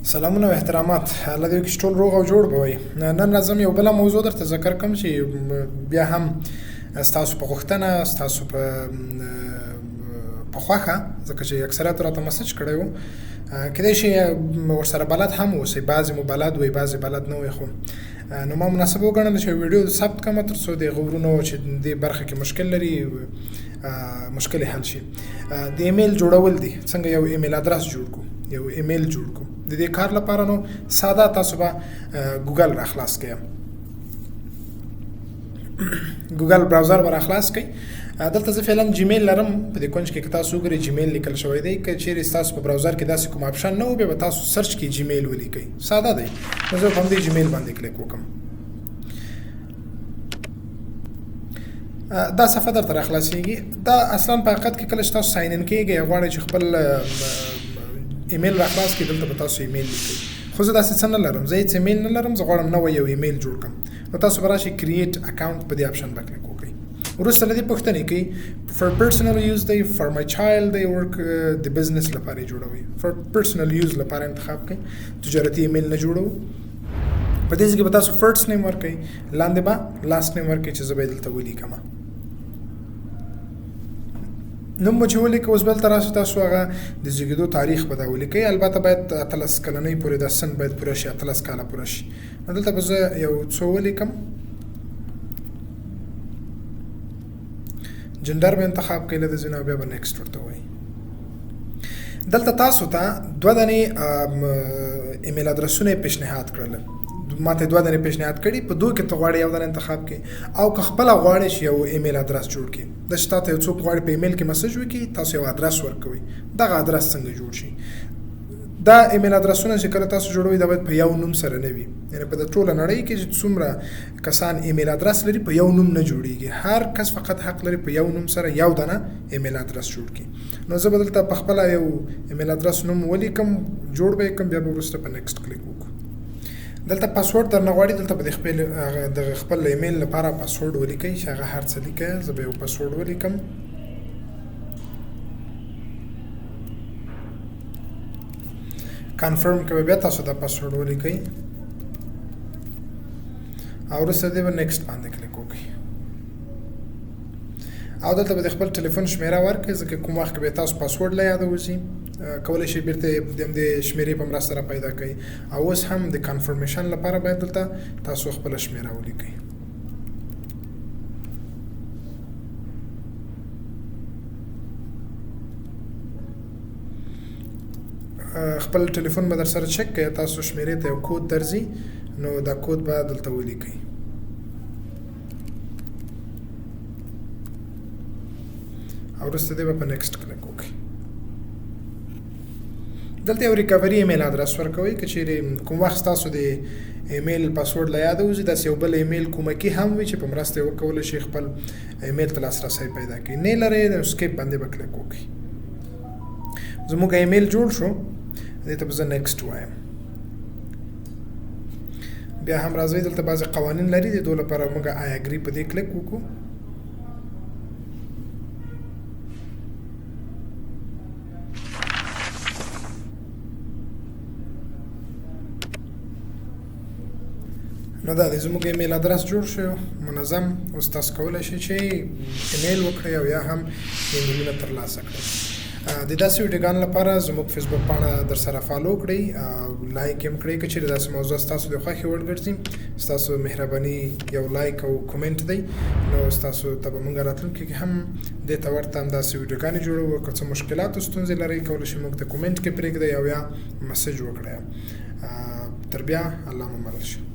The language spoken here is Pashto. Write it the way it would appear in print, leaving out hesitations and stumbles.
سلامونه او احترامات الله دې وکړي چې ټول روغ او جوړ به وي. نن راځم یو بله موضوع درته ذکر کوم چې بیا هم ستاسو په غوښتنه ستاسو په خوښه، ځکه چې اکثریت راته مسج کړی و، کیدای شي ورسره بلد هم اوسئ، بعضې مو بلد وي بعضې بلد نه وي، خو نو ما مناسبه وګڼله چې ویډیو ثبت کړمه تر څو د غورونو چې دې برخه کې مشکل لري مشکل حل شي. د ایمیل جوړول دي، څنګه یو ایمیل ادرس جوړ کو، یو ایمیل جوړ کو. د دې کار لپاره نو ساده تاسو به ګوګل را خلاص کړئ، ګوګل براوزر به را خلاص کړئ. دلته زه فعلا جیمیل لرم، په دې کونج کې که تاسو وګورئ جیمیل لیکل شوی دی. که چیرې ستاسو په براوزر کې داسې کوم آپشن نه و، بیا به تاسو سرچ کې جیمیل ولیکئ، ساده دی. نو زه په همدې جیمیل باندې کلیک وکړم. دا صفحه درته را خلاصېږي. دا اصلا په حقیقت کې کله چې تاسو ساین ان کېږئ یا غواړئ چې خپل ایمیل را خلاص کړئ، دلته به تاسو ایمیل لیکئ. خو زه داسې څه نه لرم، زه هېڅ ایمیل نه لرم، زه غواړم نوی یو ایمیل جوړ کړم. نو تاسو به راشئ کریټ اکاونټ په دې آپشن به کلیک وکړئ. وروسته له دې پوښتنې کوي فار پرسنل یوز دی، فار مای چایلډ دی، ورک د بزنس لپاره یې جوړوئ. فار پرسنل یوز لپاره انتخاب کړئ، تجارتي ایمیل نه جوړوو. په دې ځای کې به تاسو فرست نیم ورکئ، لاندې به لاست نیم ورکئ چې زه به یې دلته ولیکم. نوم مو چې ولیکئ، اوس بل ته راشئ، تاسو هغه د زیږېدو تاریخ به دا ولیکئ. البته باید 18 کلنۍ پورې دا سن باید پوره شي، 18 کاله پوره شي. نو دلته به زه یو څو ولیکم. جنډر به انتخاب کړئ له د ځینو، بیا به نیکسټ ورته وایي. دلته تاسو ته دوه دانې ایمیل ادرسونه پیشنهاد کړل، ما ته دوه دانې پیشنهاد کړي، په دوه کې ته غواړې یو دانه انتخاب کړي، او که خپله غواړې چې یو ایمیل ادرس جوړ کړي. دا چې تا ته یو څوک غواړي په ایمیل کې مسج وکړي، تاسو یو ادرس ورکوئ. دغه ادرس څنګه جوړ شي؟ دا ایمیل ادرسونه چې کله تاسو جوړوئ دا باید په یو نوم سره نه وي. یعنې په د ټوله نړۍ کې چې څومره کسان ایمیل ادرس لري په یو نوم نه جوړیږي. هر کس فقط حق لري په یو نوم سره یو دانه ایمیل ادرس جوړ کړي. نو زه به دلته په خپله یو ایمیل ادرس نوم ولیکم، جوړ به یې کړم، بیا به وروسته په نیکسټ کلیک وکړو. دلته پاسورډ درنه غواړي، دلته به د خپل ایمیل لپاره پاسورډ ولیکئ چې هغه هر څه لیکئ. زه به یو پاسورډ ولیکم. کنفرم کوئ، بیا تاسو دا پاسورډ ولیکئ او وروسته دې به نیکسټ باندې کلیک وکړئ. او دلته به د خپل ټلیفون شمیره ورکړئ، ځکه کوم وخت کې به تاسو پاسورډ له یاده وځي، کولی شئ بیرته د همدې شمیرې په مرسته را پیدا کړئ. او اوس هم د کنفرمیشن لپاره باید دلته تاسو خپله شمیره ولیکئ. خپل ټلیفون به در سره چک کړئ، تاسو شمیرې ته یو کود درځي، نو دا کود به دلته ولیکئ. او وروسته دې به په نیکسټ کلیک وکړئ. دلته یو ریکوري ایمیل ادرس ورکوئ. که چیرې کوم وخت تاسو د ایمیل پاسورډ له یاده وځي، داسې یو بل ایمیل کومکي هم وي چې په مرسته یې وکولی شئ خپل ایمیل ته لاسرسی پیدا کړئ. نه لرئ نو سکیپ باندې به کلیک وکړئ. زموږ ایمیل جوړ شو، دې ته به زه نیکسټ وایم. بیا هم راځئ، دلته بعضې قوانین لري، د دو لپاره موږ آی اګري په دې کلیک وکړو. نو دا دی زموږ ایمیل ادرس جوړ شو منظم. اوس تاسو کولی شئ چې ایمیل وکړئ او یا هم ایمیلونه ترلاسه کړئ. د داسې ویډیوګانو لپاره زموږ فیسبوک پاڼه در سره فالو کړئ، لایک یې هم کړئ. که چیرې داسې موضوع ستاسو د خوښې وړ ګرځي، ستاسو مهرباني یو لایک او کومنټ دی، نو ستاسو ته به موږ راتلونکي کې هم دې ته ورته همداسې ویډیوګانې جوړوو. که څه مشکلات او ستونزې لرئ، کولی شئ موږ ته کومنټ کې پرېږدئ او یا مسج وکړئ. تر بیا الله مو مل شي.